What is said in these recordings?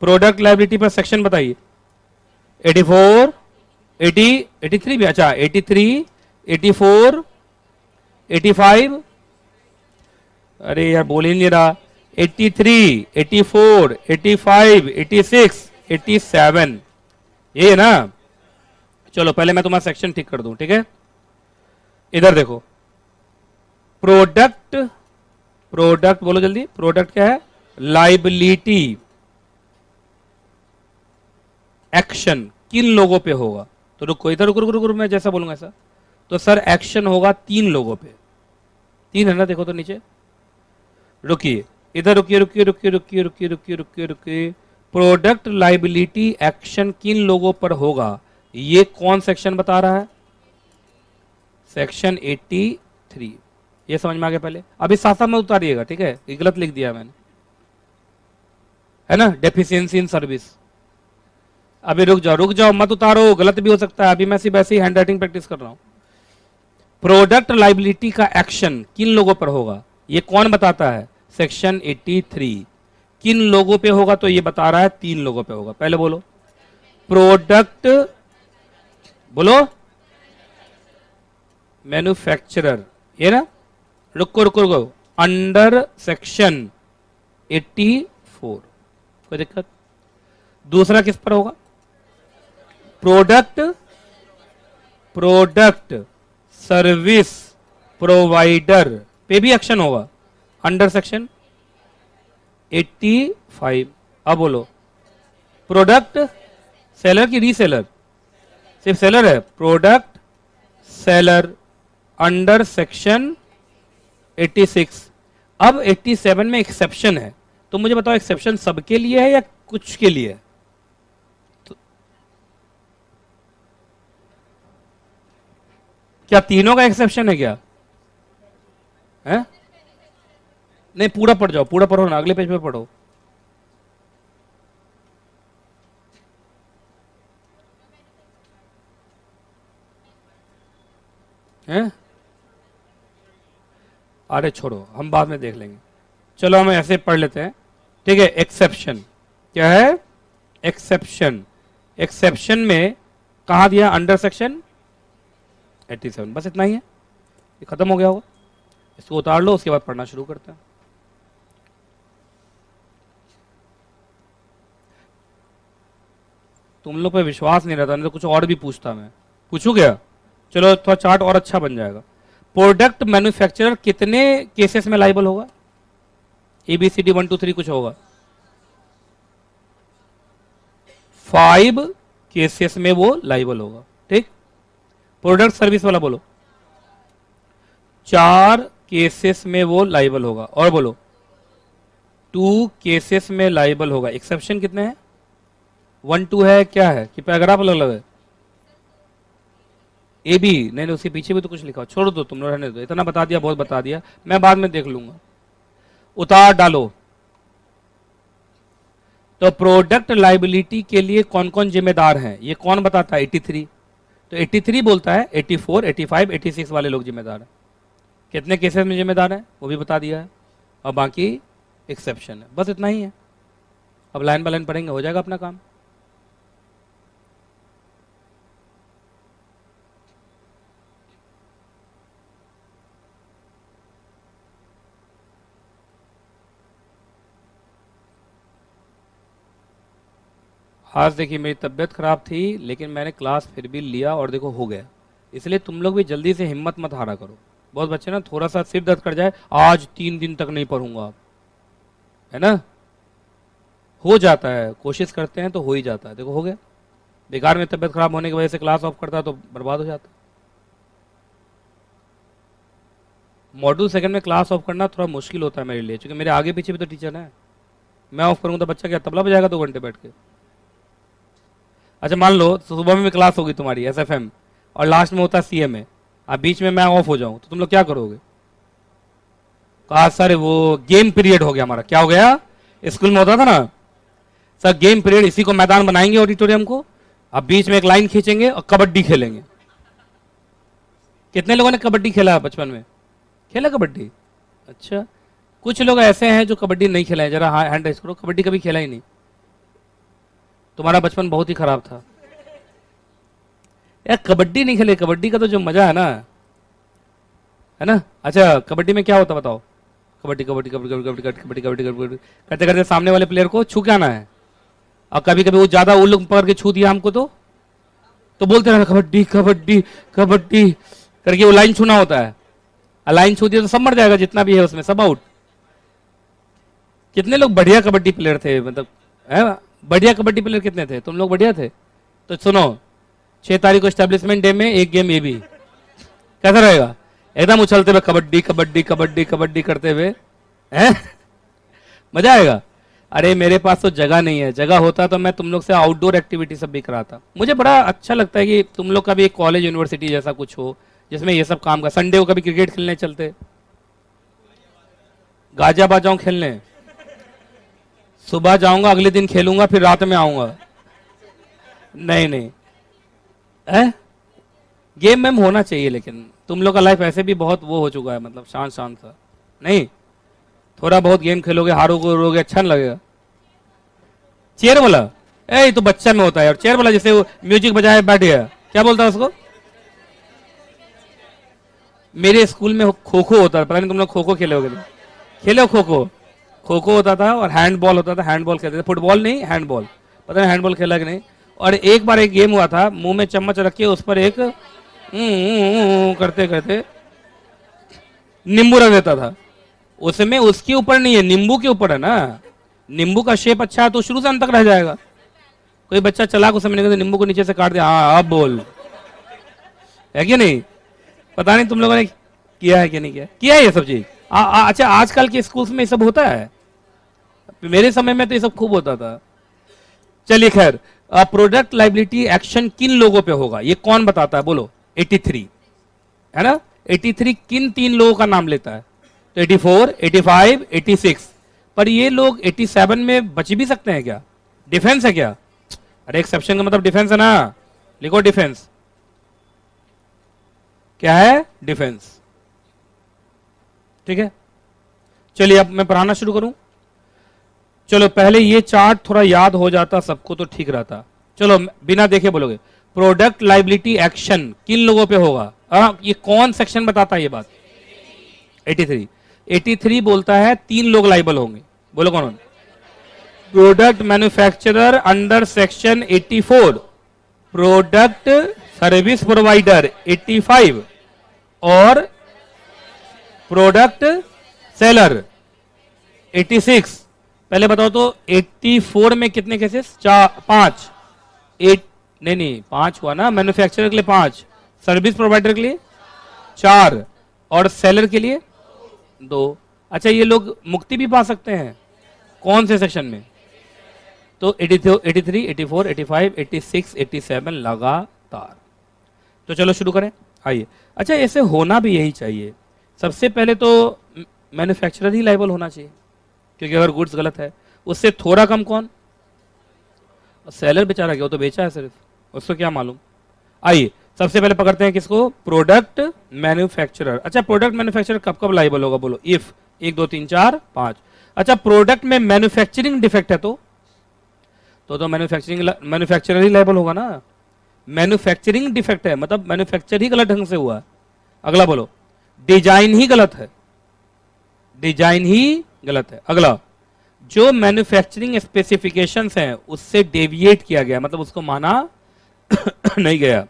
Product liability पर section बताइए। 84, 80, 83 भी, अच्छा 83, 84, 85, अरे यार बोल ही नहीं रहा, 83, 84, 85, 86, 87, ये है ना। चलो पहले मैं तुम्हारा सेक्शन ठीक कर दूं, ठीक है। इधर देखो, प्रोडक्ट, प्रोडक्ट बोलो जल्दी, प्रोडक्ट क्या है? लाइबिलिटी एक्शन किन लोगों पे होगा? तो रुको इधर, रुको रुको रुको, मैं जैसा बोलूंगा ऐसा। तो सर एक्शन होगा 3 लोगों पे, 3 है ना, देखो तो नीचे। रुकिए इधर, रुकिए रुकिए रुकिए रुकिए रुकिए रुकिए रुकिए रुकिए। प्रोडक्ट लाइबिलिटी एक्शन किन लोगों पर होगा, ये कौन सेक्शन बता रहा है? सेक्शन 83। ये समझ में आ गया पहले? अभी साथ साथ में उतारिएगा, ठीक है, ये गलत लिख दिया मैंने, है ना, डेफिशिएंसी इन सर्विस। अभी रुक जाओ मत उतारो, गलत भी हो सकता है, अभी मैं सिर्फ ऐसे ही हैंड राइटिंग प्रैक्टिस कर रहा हूं। प्रोडक्ट लाइबिलिटी का एक्शन किन लोगों पर होगा, ये कौन बताता है? सेक्शन 83। किन लोगों पे होगा, तो ये बता रहा है 3 लोगों पे होगा। पहले बोलो प्रोडक्ट, बोलो मैन्युफैक्चरर, ये ना, रुको रुको रुको, अंडर सेक्शन 84, कोई दिक्कत? दूसरा किस पर होगा? प्रोडक्ट, प्रोडक्ट सर्विस प्रोवाइडर पे भी एक्शन होगा अंडर सेक्शन 85। अब बोलो प्रोडक्ट सेलर की रीसेलर? सिर्फ सेलर है, प्रोडक्ट सेलर अंडर सेक्शन 86। अब 87 में एक्सेप्शन है, तो मुझे बताओ एक्सेप्शन सबके लिए है या कुछ के लिए है? तो क्या तीनों का एक्सेप्शन है क्या? है? नहीं पूरा पढ़ जाओ, पूरा पढ़ो ना, अगले पेज पे पढ़ो। हैं? अरे छोड़ो, हम बाद में देख लेंगे, चलो हम ऐसे पढ़ लेते हैं, ठीक है। एक्सेप्शन क्या है? एक्सेप्शन, एक्सेप्शन में कहा दिया? Under section 87। बस इतना ही है, ये खत्म हो गया होगा। इसको उतार लो, उसके बाद पढ़ना शुरू करते हैं। तुम लोग पे विश्वास नहीं रहता, नहीं तो कुछ और भी पूछता मैं। पूछू क्या? चलो थोड़ा चार्ट और अच्छा बन जाएगा। प्रोडक्ट मैन्युफैक्चरर कितने केसेस में लाइबल होगा? ABCD 1 2 3 कुछ होगा, 5 केसेस में वो लाइबल होगा, ठीक। प्रोडक्ट सर्विस वाला बोलो 4 केसेस में वो लाइबल होगा, और बोलो 2 केसेस में लाइबल होगा। एक्सेप्शन कितने हैं? 1 2 है, क्या है कि पैराग्राफ अलग अलग है? ए बी नहीं, उसके पीछे भी तो कुछ लिखा, छोड़ दो तुम लोग, रहने दो, इतना बता दिया, बहुत बता दिया, मैं बाद में देख लूंगा। उतार डालो। तो प्रोडक्ट लाइबिलिटी के लिए कौन कौन जिम्मेदार हैं, ये कौन बताता है? 83। तो 83 बोलता है 84, 85, 86 वाले लोग जिम्मेदार हैं। कितने केसेस में जिम्मेदार हैं वो भी बता दिया है, और बाकी एक्सेप्शन है। बस इतना ही है, अब लाइन बाय लाइन पढ़ेंगे, हो जाएगा अपना काम। आज देखिए मेरी तबीयत खराब थी, लेकिन मैंने क्लास फिर भी लिया और देखो हो गया। इसलिए तुम लोग भी जल्दी से हिम्मत मत हारा करो। बहुत बच्चे ना थोड़ा सा सिर दर्द कर जाए, आज 3 दिन तक नहीं पढ़ूंगा, है ना, हो जाता है, कोशिश करते हैं तो हो ही जाता है। देखो हो गया, बेकार में तबीयत खराब होने की वजह से क्लास ऑफ करता तो बर्बाद हो जाता। मॉड्यूल सेकंड में क्लास ऑफ करना थोड़ा मुश्किल होता है मेरे लिए, क्योंकि मेरे आगे पीछे भी तो टीचर है। मैं ऑफ करूंगा तो बच्चा क्या तबला बजाएगा 2 घंटे बैठ के? अच्छा मान लो सुबह में क्लास होगी तुम्हारी SFM, और लास्ट में होता है CMA, अब बीच में मैं ऑफ हो जाऊं तो तुम लोग क्या करोगे? कहा सर वो गेम पीरियड हो गया हमारा। क्या हो गया? स्कूल में होता था ना सर गेम पीरियड, इसी को मैदान बनाएंगे ऑडिटोरियम को, अब बीच में एक लाइन खींचेंगे और कबड्डी खेलेंगे। कितने लोगों ने कबड्डी खेला बचपन में? खेला कबड्डी? अच्छा, कुछ लोग ऐसे हैं जो कबड्डी नहीं खेला है, जरा हैंड रेज करो। कबड्डी कभी खेला ही नहीं? तुम्हारा बचपन बहुत ही खराब था यार। कबड्डी नहीं खेले, कबड्डी का तो जो मजा है ना। अच्छा कबड्डी में क्या होता बताओ? कबड्डी कबड्डी कबड्डी कबड्डी कबड्डी कबड्डी कबड्डी कबड्डी करते करते सामने वाले प्लेयर को छू के आना है, और कभी कभी वो ज्यादा वो लोग पकड़ के छू दिया हमको तो बोलते रहना कबड्डी कबड्डी कबड्डी करके वो लाइन छूना होता है। लाइन छू दिया तो सब मर जाएगा, जितना भी है उसमें सब आउट। कितने लोग बढ़िया कबड्डी प्लेयर थे, मतलब है बढ़िया कबड्डी प्लेयर कितने थे? तुम लोग बढ़िया थे। तो सुनो 6 तारीख को एस्टेब्लिशमेंट डे में एक गेम ये भी कैसा रहेगा, एकदम उछलते हुए कबड्डी कबड्डी कबड्डी कबड्डी करते हुए, हैं मजा आएगा। अरे मेरे पास तो जगह नहीं है, जगह होता तो मैं तुम लोग से आउटडोर एक्टिविटी सब भी कराता। मुझे बड़ा अच्छा लगता है कि तुम लोग का भी एक कॉलेज यूनिवर्सिटी जैसा कुछ हो जिसमें ये सब काम का। संडे को कभी क्रिकेट खेलने चलते, गाजियाबाद जाऊं खेलने, सुबह जाऊंगा अगले दिन खेलूंगा फिर रात में आऊंगा। नहीं है गेम मैम होना चाहिए, लेकिन तुम लोग का लाइफ ऐसे भी बहुत वो हो चुका है, मतलब शांत शांत सा। नहीं थोड़ा बहुत गेम खेलोगे, हारोगे अच्छा नहीं लगेगा। चेयर वाला ए तो बच्चा में होता है और चेयर वाला जैसे वो म्यूजिक बजाए बैठ गया, क्या बोलता है उसको? मेरे स्कूल में खो खो होता है, पता नहीं तुम लोग खो खो खेले होगे? खेले खो खो? खो खो होता था और हैंडबॉल होता था, हैंडबॉल खेलते थे, फुटबॉल नहीं हैंडबॉल। पता नहीं हैंडबॉल खेला कि नहीं। और एक बार एक गेम हुआ था, मुंह में चम्मच रख के उस पर एक करते करते नींबू रख देता था। उसमें उसके ऊपर नहीं है, नींबू के ऊपर है ना। नींबू का शेप अच्छा है तो शुरू से अंत तक रह जाएगा। कोई बच्चा चलाक उसे मैंने नींबू को नीचे से काट दिया, हाँ अब बोल, है कि नहीं? पता नहीं तुम लोगों ने किया है कि नहीं किया है ये सब चीज। अच्छा आजकल के स्कूल्स में ये सब होता है, मेरे समय में तो ये सब खूब होता था। चलिए खैर, प्रोडक्ट लायबिलिटी एक्शन किन लोगों पे होगा ये कौन बताता है? बोलो 83 है ना। 83 किन 3 लोगों का नाम लेता है? तो 84, 85, 86। पर ये लोग 87 में बच भी सकते हैं क्या? डिफेंस है क्या? अरे एक्सेप्शन का मतलब डिफेंस है ना, लिखो डिफेंस। क्या है? डिफेंस। ठीक है चलिए अब मैं पढ़ाना शुरू करूं। चलो पहले ये चार्ट थोड़ा याद हो जाता सबको तो ठीक रहता। चलो बिना देखे बोलोगे प्रोडक्ट लायबिलिटी एक्शन किन लोगों पे होगा? ये कौन सेक्शन बताता है ये बात? 83 बोलता है 3 लोग लाइबल होंगे। बोलो कौन? Product manufacturer under section 84, product service provider 85 और प्रोडक्ट सेलर 86। पहले बताओ तो 84 में कितने केसेस? 5। 5 हुआ ना। मैन्युफैक्चरर के लिए 5, सर्विस प्रोवाइडर के लिए 4 और सेलर के लिए 2। अच्छा ये लोग मुक्ति भी पा सकते हैं कौन से सेक्शन में? तो 83, 84, 85, 86, 87 लगातार। तो चलो शुरू करें आइए। अच्छा ऐसे होना भी यही चाहिए। सबसे पहले तो मैन्युफैक्चरर ही लायबल होना चाहिए, क्योंकि अगर गुड्स गलत है उससे थोड़ा कम कौन? सेलर बेचारा, क्या वो तो बेचा है सिर्फ, उसको क्या मालूम। आइए सबसे पहले पकड़ते हैं किसको? Product manufacturer. अच्छा प्रोडक्ट मैन्युफैक्चरर कब कब लायबल होगा? बोलो इफ 1 2 3 4 5। अच्छा प्रोडक्ट में मैन्युफैक्चरिंग डिफेक्ट है तो मैन्युफैक्चरर ही लायबल होगा ना। मैन्युफैक्चरिंग डिफेक्ट है मतलब मैन्युफैक्चर ही गलत ढंग से हुआ है। अगला बोलो डिजाइन ही गलत है, डिजाइन ही गलत है। अगला जो मैन्युफैक्चरिंग स्पेसिफिकेशंस हैं उससे डेविएट किया गया, मतलब उसको माना नहीं गया।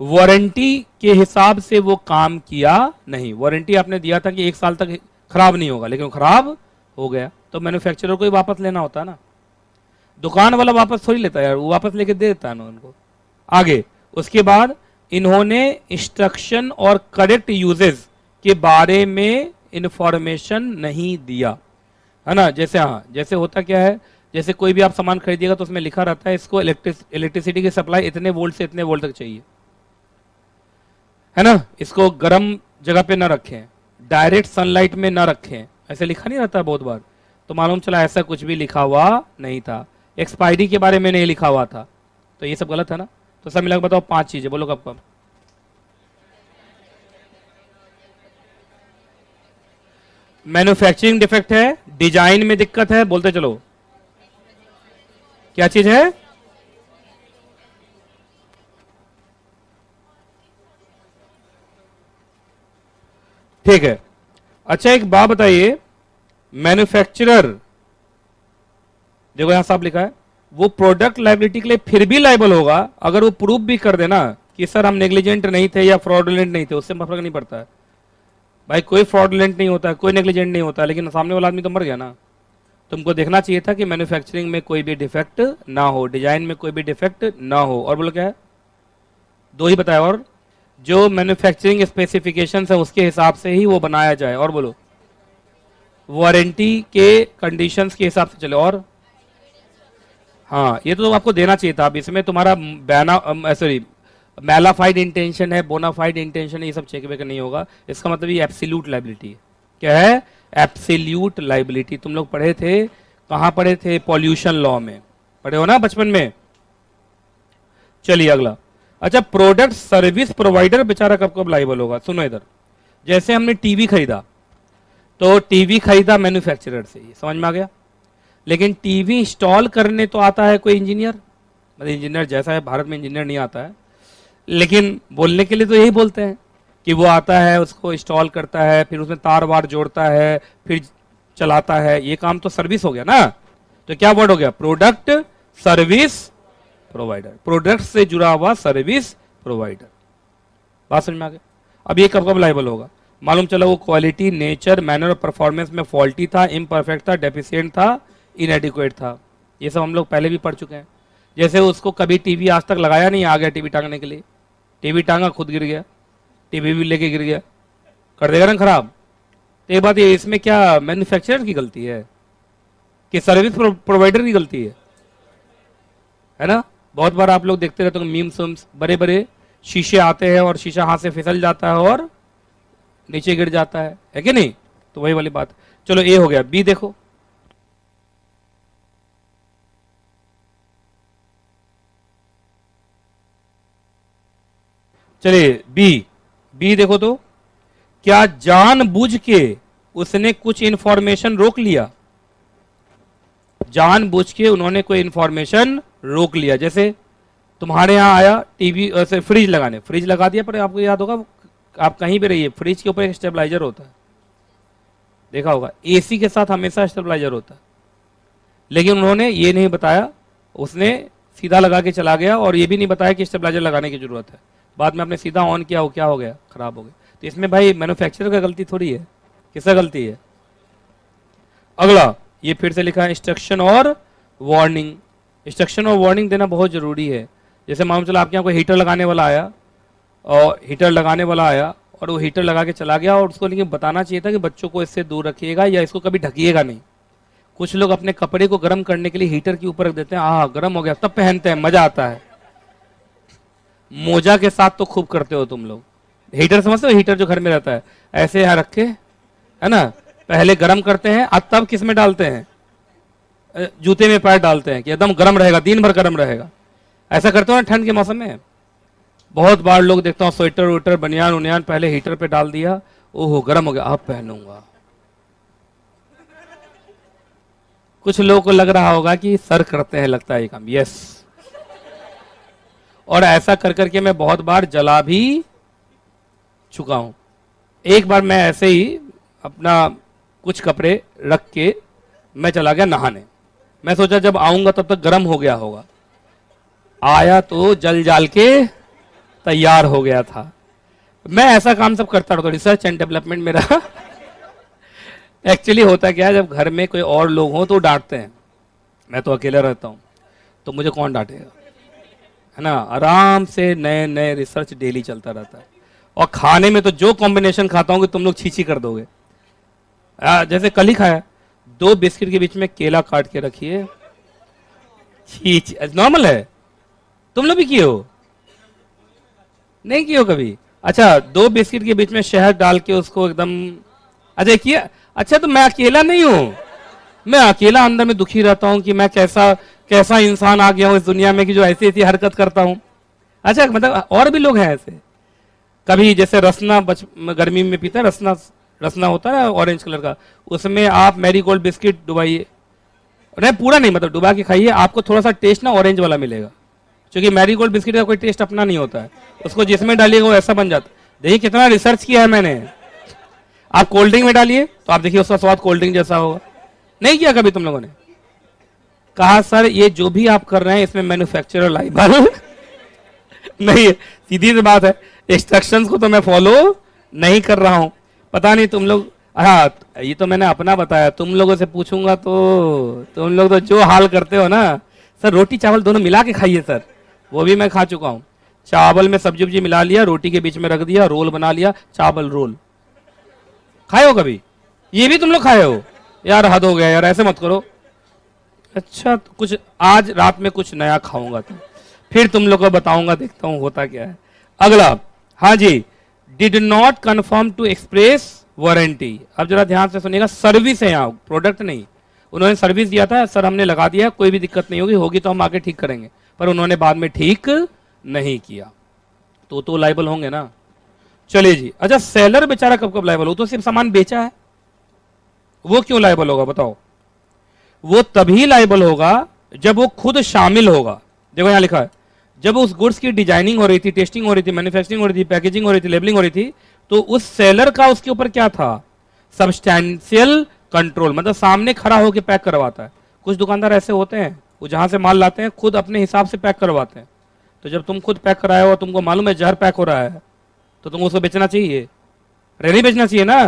वारंटी के हिसाब से वो काम किया नहीं। वारंटी आपने दिया था कि 1 साल तक खराब नहीं होगा, लेकिन खराब हो गया तो मैन्युफैक्चरर को ही वापस लेना होता है ना। दुकान वाला वापस थोड़ी लेता है यार, वो वापस लेके दे देता है ना उनको। आगे उसके बाद इन्होंने इंस्ट्रक्शन और करेक्ट यूजेस के बारे में इंफॉर्मेशन नहीं दिया, है ना। जैसे हाँ जैसे होता क्या है, जैसे कोई भी आप सामान खरीदिएगा तो उसमें लिखा रहता है इसको इलेक्ट्रिसिटी की सप्लाई इतने वोल्ट से इतने वोल्ट तक चाहिए, है ना। इसको गर्म जगह पे ना रखें, डायरेक्ट सनलाइट में ना रखें, ऐसे लिखा नहीं रहता बहुत बार। तो मालूम चला ऐसा कुछ भी लिखा हुआ नहीं था। एक्सपायरी के बारे में नहीं लिखा हुआ था, तो ये सब गलत है ना। तो सब मिलाकर बताओ 5 चीजें, बोलो कब कब। मैन्युफैक्चरिंग डिफेक्ट है, डिजाइन में दिक्कत है, बोलते चलो क्या चीज है? ठीक है। अच्छा एक बात बताइए, मैन्युफैक्चरर, देखो यहां साफ लिखा है, वो प्रोडक्ट लायबिलिटी के लिए फिर भी लायबल होगा अगर वो प्रूफ भी कर देना कि सर हम नेग्लिजेंट नहीं थे या फ्रॉडुलेंट नहीं थे, उससे फर्क नहीं पड़ता है भाई। कोई फ्रॉडुलेंट नहीं होता है, कोई नेग्लिजेंट नहीं होता है, लेकिन सामने वाला आदमी तो मर गया ना। तुमको देखना चाहिए था कि मैन्युफैक्चरिंग में कोई भी डिफेक्ट ना हो, डिजाइन में कोई भी डिफेक्ट ना हो। और बोलो क्या है, दो ही बताया, और जो मैन्युफैक्चरिंग स्पेसिफिकेशन है उसके हिसाब से ही वो बनाया जाए। और बोलो वारंटी के कंडीशंस के हिसाब से चले। और हाँ, ये तो आपको देना चाहिए था। अब इसमें तुम्हारा बैना सॉरी मैलाफाइड इंटेंशन है, बोनाफाइड इंटेंशन है, ये सब चेक वेक नहीं होगा। इसका मतलब ये एब्सोल्यूट लायबिलिटी है। क्या है? Absolute liability. तुम लोग पढ़े थे, कहाँ पढ़े थे? पॉल्यूशन लॉ में पढ़े हो ना बचपन में। चलिए अगला। अच्छा, प्रोडक्ट सर्विस प्रोवाइडर बेचारा कब कब लायबल होगा? सुनो इधर, जैसे हमने टीवी खरीदा, तो टीवी खरीदा मैन्युफैक्चरर से, समझ में आ गया। लेकिन टीवी इंस्टॉल करने तो आता है कोई इंजीनियर, मतलब इंजीनियर जैसा है, भारत में इंजीनियर नहीं आता है, लेकिन बोलने के लिए तो यही बोलते हैं कि वो आता है, उसको इंस्टॉल करता है, फिर उसमें तार वार जोड़ता है, फिर चलाता है। ये काम तो सर्विस हो गया ना। तो क्या वर्ड हो गया? Product service provider. प्रोडक्ट से जुड़ा हुआ सर्विस प्रोवाइडर। बात समझ में आ गया। अब ये कब कब लायबल होगा? मालूम चला वो क्वालिटी, नेचर, मैनर और परफॉर्मेंस में फॉल्टी था, इम्परफेक्ट था, डेफिशिएंट था, इनएडिक्वेट था। ये सब हम लोग पहले भी पढ़ चुके हैं। जैसे उसको कभी टीवी आज तक लगाया नहीं, आ गया टीवी टांगने के लिए, टीवी टांगा, खुद गिर गया, टीवी भी लेके गिर गया, कर देगा ना खराब। तो ये बात, ये इसमें क्या मैन्युफैक्चरर की गलती है कि सर्विस प्रोवाइडर की गलती है ना? बहुत बार आप लोग देखते रहते हो मीम्स उम्स, बड़े बड़े शीशे आते हैं और शीशा हाथ से फिसल जाता है और नीचे गिर जाता है कि नहीं? तो वही वाली बात। चलो ए हो गया। बी देखो, चलिए बी देखो तो, क्या जानबूझ के उसने कुछ इंफॉर्मेशन रोक लिया? जानबूझ के उन्होंने कोई इंफॉर्मेशन रोक लिया। जैसे तुम्हारे यहां आया टीवी से फ्रिज लगाने, फ्रिज लगा दिया, पर आपको याद होगा, आप कहीं भी रहिए, फ्रिज के ऊपर एक स्टेबलाइजर होता है, देखा होगा। एसी के साथ हमेशा स्टेबलाइजर होता है, लेकिन उन्होंने ये नहीं बताया, उसने सीधा लगा के चला गया और ये भी नहीं बताया कि स्टेबलाइजर लगाने की जरूरत है। बाद में आपने सीधा ऑन किया, वो क्या हो गया? खराब हो गया। तो इसमें भाई मैन्युफैक्चरर का गलती थोड़ी है, किसका गलती है? अगला, ये फिर से लिखा है इंस्ट्रक्शन और वार्निंग। इंस्ट्रक्शन और वार्निंग देना बहुत जरूरी है। जैसे मालूम चला आपके यहाँ कोई हीटर लगाने वाला आया, और हीटर लगाने वाला आया और वो हीटर लगा के चला गया, और उसको लेकिन बताना चाहिए था कि बच्चों को इससे दूर रखिएगा या इसको कभी ढकिएगा नहीं। कुछ लोग अपने कपड़े को गर्म करने के लिए हीटर के ऊपर रख देते हैं, हाँ गर्म हो गया, तब पहनते हैं, मजा आता है। मोजा के साथ तो खूब करते हो तुम लोग। हीटर समझते हो? हीटर जो घर में रहता है, ऐसे यहाँ रखे, है ना, पहले गर्म करते हैं, अब तब किस में डालते हैं? जूते में पैर डालते हैं कि एकदम गर्म रहेगा, दिन भर गर्म रहेगा। ऐसा करते हो ना ठंड के मौसम में? बहुत बार लोग देखता हूँ स्वेटर वेटर, बनियान उनियान पहले हीटर पे डाल दिया, ओहो गर्म हो गया, अब पहनूंगा। कुछ लोगों को लग रहा होगा कि सर करते हैं लगता है ये काम। यस, और ऐसा कर करके मैं बहुत बार जला भी चुका हूं। एक बार मैं ऐसे ही अपना कुछ कपड़े रख के मैं चला गया नहाने। मैं सोचा जब आऊंगा तब तक गर्म हो गया होगा, आया तो जल जाल के तैयार हो गया था। मैं ऐसा काम सब करता रहता हूँ, रिसर्च एंड डेवलपमेंट मेरा एक्चुअली होता क्या है, जब घर में कोई और लोग हों तो डांटते हैं, मैं तो अकेला रहता हूँ तो मुझे कौन डांटेगा, है ना। आराम से नए नए रिसर्च डेली चलता रहता है। और खाने में तो जो कॉम्बिनेशन खाता हूँ कि तुम लोग छीछी कर दोगे। जैसे कल ही खाया, 2 बिस्किट के बीच में केला काट के रखिए, छीछ नॉर्मल है। तुम लोग भी किए हो? नहीं किए हो कभी? अच्छा, 2 बिस्किट के बीच में शहद डाल के उसको एकदम, अच्छा किया। अच्छा, तो मैं अकेला नहीं हूं, मैं अकेला अंदर में दुखी रहता हूं कि मैं कैसा इंसान आ गया हूं इस दुनिया में कि जो ऐसी ऐसी हरकत करता हूं। अच्छा, मतलब और भी लोग हैं ऐसे। कभी जैसे रसना गर्मी में पीता है, रसना होता है ऑरेंज कलर का, उसमें आप मैरीगोल्ड बिस्किट डुबाइए, नहीं पूरा नहीं, मतलब डुबा के खाइए, आपको थोड़ा सा टेस्ट ना ऑरेंज वाला मिलेगा, क्योंकि मैरीगोल्ड बिस्किट का कोई टेस्ट अपना नहीं होता है, उसको जिसमें डालिएगा वो ऐसा बन जाता है। देखिए कितना रिसर्च किया है मैंने। आप कोल्ड ड्रिंक में डालिए तो आप देखिए उसका स्वाद कोल्ड ड्रिंक जैसा होगा। नहीं किया कभी तुम लोगों ने? कहा सर ये जो भी आप कर रहे हैं इसमें मैन्युफैक्चरर लाइबल नहीं है। सीधी सी बात है, इंस्ट्रक्शंस को तो मैं फॉलो नहीं कर रहा हूं। पता नहीं तुम लोग, हाँ ये तो मैंने अपना बताया, तुम लोगों से पूछूंगा तो तुम लोग तो जो हाल करते हो ना। सर रोटी चावल दोनों मिला के खाइए सर, वो भी मैं खा चुका हूं। चावल में सब्जी वब्जी मिला लिया, रोटी के बीच में रख दिया, रोल बना लिया, चावल रोल। खाए हो कभी? ये भी तुम लोग खाए हो? यार हद हो गया यार, ऐसे मत करो। अच्छा तो कुछ आज रात में कुछ नया खाऊंगा तो फिर तुम लोग को बताऊंगा, देखता हूं होता क्या है। अगला, हाँ जी, did not confirm to express warranty. अब जरा ध्यान से सुनिएगा, सर्विस है यहाँ, प्रोडक्ट नहीं। उन्होंने सर्विस दिया था, सर हमने लगा दिया, कोई भी दिक्कत नहीं होगी, होगी तो हम आके ठीक करेंगे, पर उन्होंने बाद में ठीक नहीं किया तो लाइबल होंगे ना। चलिए जी, अच्छा सेलर बेचारा कब कब लाइबल हो? तो सिर्फ सामान बेचा है, वो क्यों लाइबल होगा बताओ? वो तभी लाइबल होगा जब वो खुद शामिल होगा। देखो यहां लिखा है, जब उस गुड्स की डिजाइनिंग हो रही थी, टेस्टिंग हो रही थी, मैन्युफैक्चरिंग हो रही थी, पैकेजिंग हो रही थी, लेबलिंग हो रही थी, तो उस सेलर का उसके ऊपर क्या था? सब्सटैंशियल कंट्रोल, मतलब सामने खड़ा होकर पैक करवाता है। कुछ दुकानदार ऐसे होते हैं, वो जहां से माल लाते हैं खुद अपने हिसाब से पैक करवाते हैं। तो जब तुम खुद पैक कराए हो, तुमको मालूम है जहर पैक हो रहा है, तो तुम उसको बेचना चाहिए? नहीं बेचना चाहिए ना।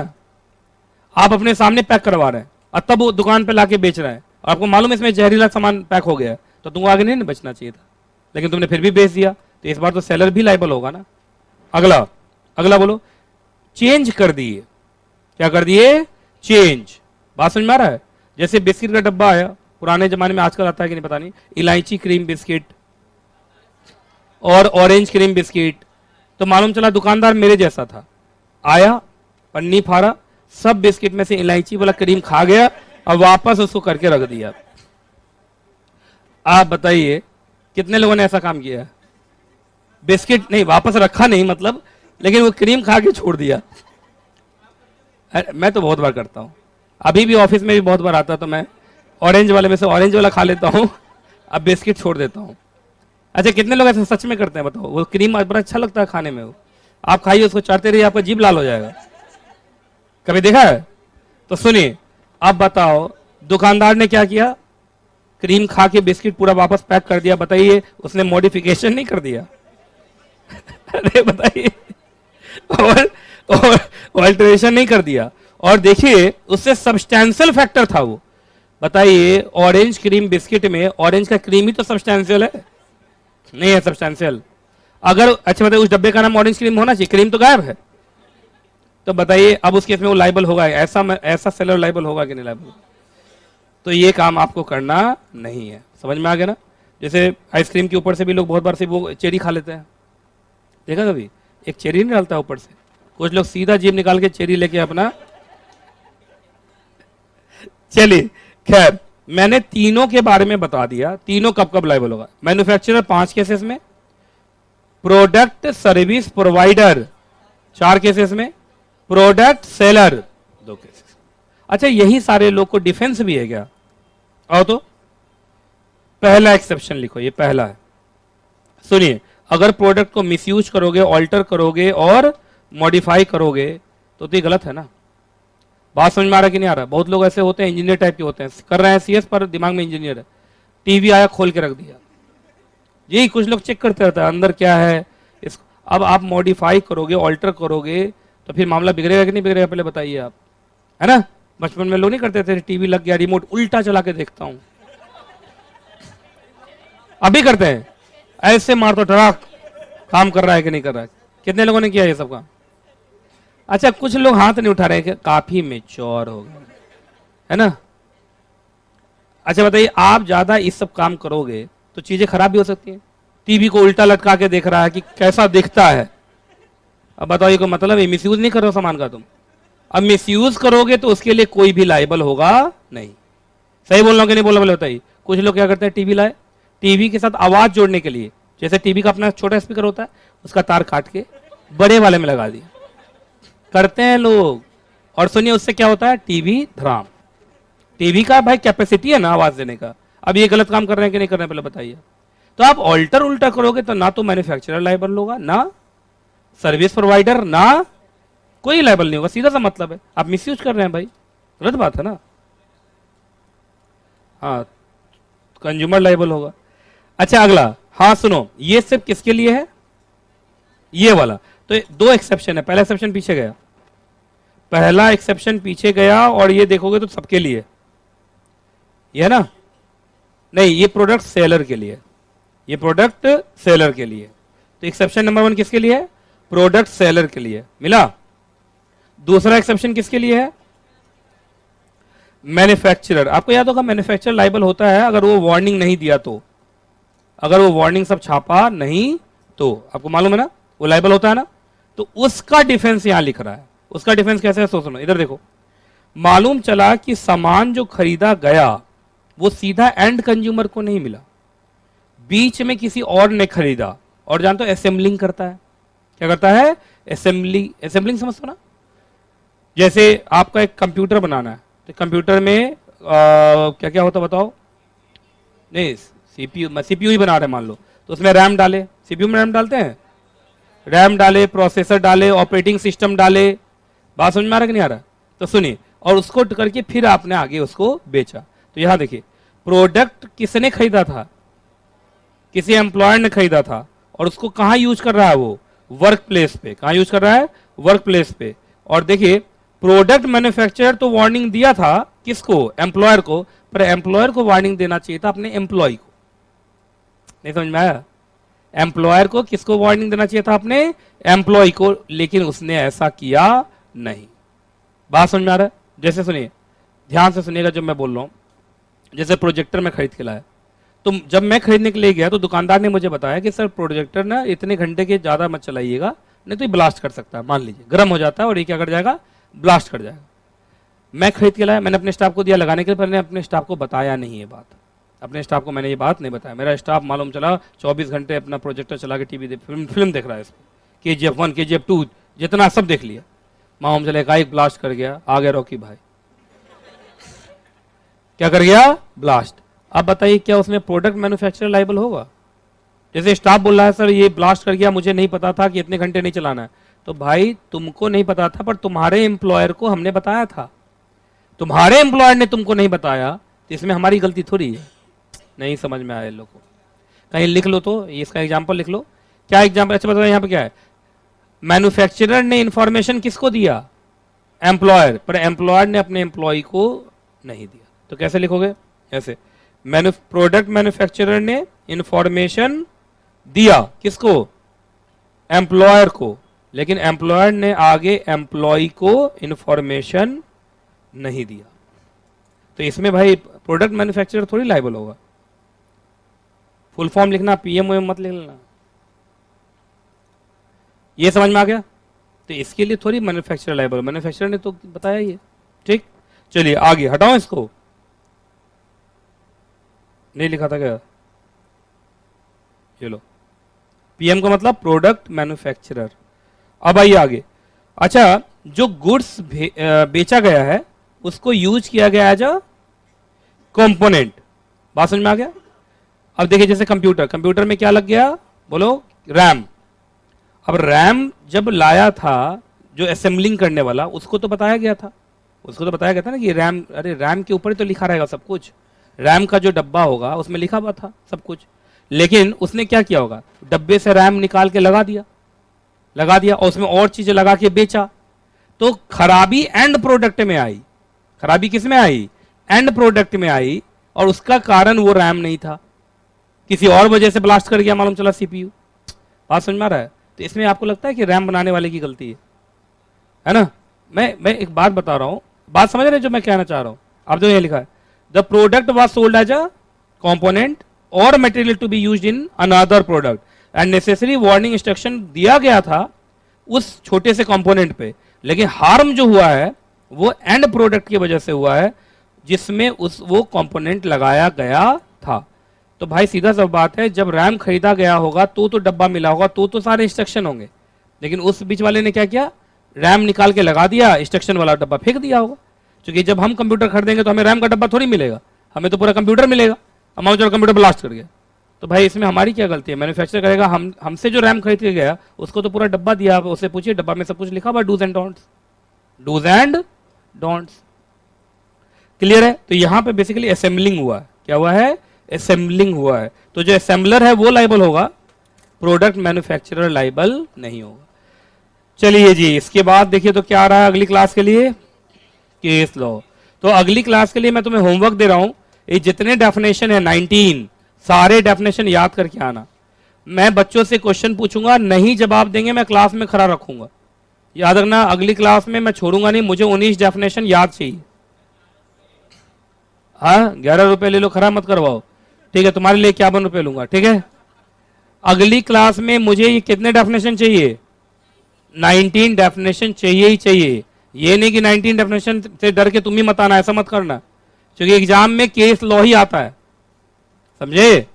आप अपने सामने पैक करवा रहे हैं और तब वो दुकान पे लाके बेच रहे हैं, और आपको मालूम है इसमें जहरीला सामान पैक हो गया है, तो तुमको आगे नहीं बेचना चाहिए था, लेकिन तुमने फिर भी बेच दिया, तो इस बार तो सेलर भी लाइबल होगा ना। अगला, अगला बोलो, चेंज कर दिए। क्या कर दिए? चेंज। बात समझ में आ रहा है? जैसे बिस्किट का डब्बा आया पुराने जमाने में, आजकल आता है कि नहीं पता नहीं, इलायची क्रीम बिस्किट और ऑरेंज क्रीम बिस्किट, तो मालूम चला दुकानदार मेरे जैसा था, आया पन्नी फाड़ा, सब बिस्किट में से इलायची वाला क्रीम खा गया और वापस उसको करके रख दिया। आप बताइए कितने लोगों ने ऐसा काम किया? बिस्किट नहीं वापस रखा नहीं मतलब, लेकिन वो क्रीम खा के छोड़ दिया। मैं तो बहुत बार करता हूं, अभी भी ऑफिस में भी बहुत बार आता, तो मैं ऑरेंज वाले में से ऑरेंज वाला खा लेता हूं, अब बिस्किट छोड़ देता हूं। अच्छा कितने लोग ऐसा सच में करते हैं बताओ? वो क्रीम बड़ा अच्छा लगता है खाने में, वो आप खाइए, उसको चाटते रहिए, आपका जीभ लाल हो जाएगा। कभी देखा है? तो सुनिए, अब बताओ दुकानदार ने क्या किया? क्रीम खा के बिस्किट पूरा वापस पैक कर दिया। बताइए उसने मॉडिफिकेशन नहीं कर दिया? अरे बताइए, और अल्टरेशन नहीं कर दिया। और देखिए उससे सब्सटेंशियल फैक्टर था वो। बताइए ऑरेंज क्रीम बिस्किट में ऑरेंज का क्रीम ही तो सब्सटेंशियल है, नहीं है सब्सटेंशियल? अगर अच्छा बताइए उस डब्बे का नाम ऑरेंज क्रीम होना चाहिए, क्रीम तो गायब है, तो बताइए अब उस केस में वो लाइबल होगा? ऐसा सेलर लाइबल होगा कि नहीं लाइबल? तो ये काम आपको करना नहीं है। समझ में आ गया ना? जैसे आइसक्रीम के ऊपर से भी लोग बहुत बार से वो चेरी खा लेते हैं, देखा कभी? एक चेरी नहीं डालता ऊपर से, कुछ लोग सीधा जीभ निकाल के चेरी लेके अपना। चलिए खैर, मैंने तीनों के बारे में बता दिया, तीनों कब कब लाइबल होगा। मैन्युफैक्चरर 5 केसेस में, प्रोडक्ट सर्विस प्रोवाइडर 4 केसेस में, प्रोडक्ट सेलर 2 केसेस। अच्छा यही सारे लोग को डिफेंस भी है क्या? आओ तो पहला एक्सेप्शन लिखो, ये पहला है। सुनिए, अगर प्रोडक्ट को मिसयूज करोगे, ऑल्टर करोगे और मॉडिफाई करोगे तो ये गलत है ना। बात समझ में आ रहा कि नहीं आ रहा? बहुत लोग ऐसे होते हैं, इंजीनियर टाइप के होते हैं, कर रहे हैं सीएस पर दिमाग में इंजीनियर है। टीवी आया खोल के रख दिया, यही कुछ लोग चेक करते रहता है अंदर क्या है। इस अब आप मॉडिफाई करोगे, ऑल्टर करोगे तो फिर मामला बिगड़ेगा कि नहीं बिगड़ेगा? पहले बताइए आप, है ना? बचपन में लोग नहीं करते थे, टीवी लग गया रिमोट उल्टा चला के देखता हूं, अभी करते हैं ऐसे मार तो टराक, काम कर रहा है कि नहीं कर रहा है? कितने लोगों ने किया ये सब काम? अच्छा कुछ लोग हाथ नहीं उठा रहे, काफी मेच्योर हो गए, है ना? अच्छा बताइए, आप ज्यादा इस सब काम करोगे तो चीजें खराब भी हो सकती हैं। टीवी को उल्टा लटका के देख रहा है कि कैसा दिखता है, अब बताइए को मतलब है मिसयूज नहीं करो सामान का तुम। अब मिसयूज करोगे तो उसके लिए कोई भी लायबल होगा नहीं। सही बोल रहा हूं कि नहीं बोल रहा? बोले बताइए। कुछ लोग क्या करते हैं, टीवी लाए, टीवी के साथ आवाज जोड़ने के लिए, जैसे टीवी का अपना छोटा स्पीकर होता है, उसका तार काट के बड़े वाले में लगा दिया, करते हैं लोग। और सुनिए उससे क्या होता है, टीवी धराम। टीवी का भाई कैपेसिटी है ना आवाज देने का। अब ये गलत काम कर रहे हैं कि नहीं कर रहे हैं पहले बताइए। तो आप ऑल्टर उल्टा करोगे तो ना तो मैन्युफैक्चरर लायबल होगा, ना सर्विस प्रोवाइडर, ना कोई लाइबल नहीं होगा, सीधा सा मतलब है। आप मिसयूज कर रहे हैं भाई, गलत बात है ना। हाँ, कंज्यूमर लाइबल होगा। अच्छा अगला, हाँ सुनो, ये सिर्फ किसके लिए है, ये वाला। तो दो एक्सेप्शन है, पहला एक्सेप्शन पीछे गया, पहला एक्सेप्शन पीछे गया, और ये देखोगे तो सबके लिए ये है ना, नहीं ये प्रोडक्ट सेलर के लिए, ये प्रोडक्ट सेलर के लिए। तो एक्सेप्शन नंबर 1 किसके लिए है, प्रोडक्ट सेलर के लिए मिला। दूसरा एक्सेप्शन किसके लिए है, मैन्युफैक्चरर। आपको याद होगा मैन्युफैक्चरर लाइबल होता है अगर वो वार्निंग नहीं दिया तो, अगर वो वार्निंग सब छापा नहीं तो, आपको मालूम है ना वो लाइबल होता है ना। तो उसका डिफेंस यहां लिख रहा है। उसका डिफेंस कैसे है, सुनो इधर देखो। मालूम चला कि सामान जो खरीदा गया वो सीधा एंड कंज्यूमर को नहीं मिला, बीच में किसी और ने खरीदा, और जानते हो असेंबलिंग करता है। क्या करता है, असेंबलिंग समझते हो ना। जैसे आपका एक कंप्यूटर बनाना है, तो कंप्यूटर में क्या क्या होता बताओ, नहीं सीपीयू ही बना रहे मान लो, तो उसमें रैम डाले, सीपीयू में रैम डालते हैं, रैम डाले, प्रोसेसर डाले, ऑपरेटिंग सिस्टम डाले। बात समझ में आ रहा कि नहीं आ रहा, तो सुनिए, और उसको करके फिर आपने आगे उसको बेचा। तो यहां देखिए, प्रोडक्ट किसने खरीदा था, किसी एम्प्लॉयर ने खरीदा था, और उसको कहां यूज कर रहा है वो, वर्क प्लेस पे। कहां यूज कर रहा है, वर्क प्लेस पे। और देखिए प्रोडक्ट मैन्युफैक्चरर तो वार्निंग दिया था किसको, एम्प्लॉयर को, पर एम्प्लॉयर को वार्निंग देना चाहिए था अपने एम्प्लॉय को। नहीं समझ में आया, एम्प्लॉयर को किसको वार्निंग देना चाहिए था, अपने एम्प्लॉय को, लेकिन उसने ऐसा किया नहीं। बात समझ में आ रहा है। जैसे सुनिए, ध्यान से सुनिएगा जब मैं बोल रहा हूं, जैसे प्रोजेक्टर में खरीद के लाया, तो जब मैं खरीदने के लिए गया तो दुकानदार ने मुझे बताया कि सर प्रोजेक्टर ना इतने घंटे के ज्यादा मत चलाइएगा, नहीं तो ये ब्लास्ट कर सकता है, मान लीजिए गर्म हो जाता है और ये क्या कर जाएगा, ब्लास्ट कर जाएगा। मैं खरीद के लाया, मैंने अपने स्टाफ को दिया लगाने के लिए, पर मैंने अपने स्टाफ को बताया नहीं ये बात, अपने स्टाफ को मैंने ये बात नहीं बताया। मेरा स्टाफ मालूम चला 24 घंटे अपना प्रोजेक्टर चला के टीवी फिल्म देख रहा है, इसको KGF 1 KGF 2 जितना सब देख लिया, मालूम चला एकाएक ब्लास्ट कर गया, आ गया रॉकी भाई, क्या कर गया, ब्लास्ट। अब बताइए क्या उसमें प्रोडक्ट मैन्युफैक्चरर लाइबल होगा। जैसे स्टाफ बोल रहा है सर ये ब्लास्ट कर गया, मुझे नहीं पता था कि इतने घंटे नहीं चलाना है, तो भाई तुमको नहीं पता था पर तुम्हारे एम्प्लॉयर को हमने बताया था, तुम्हारे एम्प्लॉयर ने तुमको नहीं बताया, तो इसमें हमारी गलती थोड़ी है। नहीं समझ में आया लोगों को, कहीं लिख लो तो इसका एग्जाम्पल लिख लो। क्या एग्जाम्पल, अच्छा बताओ यहाँ पे क्या है, मैन्युफैक्चरर ने इंफॉर्मेशन किसको दिया, एम्प्लॉयर, पर एम्प्लॉयर ने अपने एम्प्लॉय को नहीं दिया। तो कैसे लिखोगे, ऐसे प्रोडक्ट मैन्युफैक्चरर ने इंफॉर्मेशन दिया किसको, एम्प्लॉयर को, लेकिन एम्प्लॉयर ने आगे एम्प्लॉय को इंफॉर्मेशन नहीं दिया। तो इसमें भाई प्रोडक्ट मैन्युफैक्चरर थोड़ी लायबल होगा। फुल फॉर्म लिखना, PMOM मत लिख लेना। ये समझ में आ गया। तो इसके लिए थोड़ी मैन्युफैक्चरर लायबल, मैन्युफैक्चरर ने तो बताया ये। ठीक, चलिए आगे हटाओ इसको, नहीं लिखा था क्या, चलो PM का मतलब प्रोडक्ट मैन्युफैक्चरर। अब आइए आगे। अच्छा, जो गुड्स बेचा गया है उसको यूज किया गया एज अ कंपोनेंट। बात समझ में आ गया। अब देखिए जैसे कंप्यूटर में क्या लग गया, बोलो रैम। अब रैम जब लाया था जो असेंबलिंग करने वाला, उसको तो बताया गया था, ना कि रैम, अरे रैम के ऊपर ही तो लिखा रहेगा सब कुछ, रैम का जो डब्बा होगा उसमें लिखा हुआ था सब कुछ। लेकिन उसने क्या किया होगा, डब्बे से रैम निकाल के लगा दिया और उसमें और चीजें लगा के बेचा। तो खराबी एंड प्रोडक्ट में आई, खराबी किस में आई, एंड प्रोडक्ट में आई, और उसका कारण वो रैम नहीं था, किसी और वजह से ब्लास्ट कर गया, मालूम चला CPU। बात समझ में आ रहा है। तो इसमें आपको लगता है कि रैम बनाने वाले की गलती है ना। मैं एक बात बता रहा हूं, बात समझ रहे जो मैं कहना चाह रहा हूं। अब जो ये लिखा है, the product was sold as a component और material to be used in another product and necessary warning instruction दिया गया था उस छोटे से कंपोनेंट पे, लेकिन हार्म जो हुआ है वो एंड प्रोडक्ट की वजह से हुआ है जिसमें वो कंपोनेंट लगाया गया था। तो भाई सीधा सा बात है, जब रैम खरीदा गया होगा तो डब्बा मिला होगा, तो सारे इंस्ट्रक्शन होंगे, लेकिन उस बीच वाले ने क्या किया, रैम निकाल के लगा दिया, इंस्ट्रक्शन वाला डब्बा फेंक दिया होगा। क्योंकि जब हम कंप्यूटर खरीदेंगे तो हमें रैम का डब्बा थोड़ी मिलेगा, हमें तो पूरा कंप्यूटर मिलेगा। हमारा जो कंप्यूटर ब्लास्ट कर गया तो भाई इसमें हमारी क्या गलती है? मैन्युफैक्चर करेगा, हमसे जो रैम खरीद के गया उसको तो पूरा डब्बा दिया, आप उससे पूछिए डब्बा में सब कुछ लिखा हुआ, dos and don'ts, dos and don'ts. Clear है? तो यहां पे बेसिकली असेंबलिंग हुआ है। क्या हुआ है? असेंबलिंग हुआ है। तो जो असेंबलर है वो लाइबल होगा, प्रोडक्ट मैन्युफैक्चरर लाइबल नहीं होगा। चलिए जी, इसके बाद देखिए तो क्या आ रहा है अगली क्लास के लिए, केस लॉ। तो अगली क्लास के लिए मैं तुम्हें होमवर्क दे रहा हूं, ये जितने डेफिनेशन है 19 सारे डेफिनेशन याद करके आना। मैं बच्चों से क्वेश्चन पूछूंगा, नहीं जवाब देंगे मैं क्लास में खड़ा रखूंगा। याद रखना, अगली क्लास में मैं छोड़ूंगा नहीं, मुझे 19 डेफिनेशन याद चाहिए। हाँ, 11 रुपए ले लो, खरा मत करवाओ। ठीक है, तुम्हारे लिए 51 रुपए लूंगा। ठीक है, अगली क्लास में मुझे ये कितने डेफिनेशन चाहिए? 19 डेफिनेशन चाहिए ही चाहिए। ये नहीं कि 19 डेफिनेशन से डर के तुम ही मत आना, ऐसा मत करना, क्योंकि एग्जाम में केस लॉ ही आता है, समझे?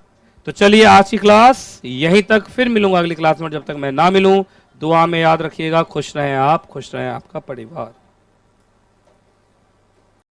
तो चलिए आज की क्लास यहीं तक, फिर मिलूंगा अगली क्लास में। जब तक मैं ना मिलूं, दुआ में याद रखिएगा। खुश रहें आप, खुश रहें आपका परिवार।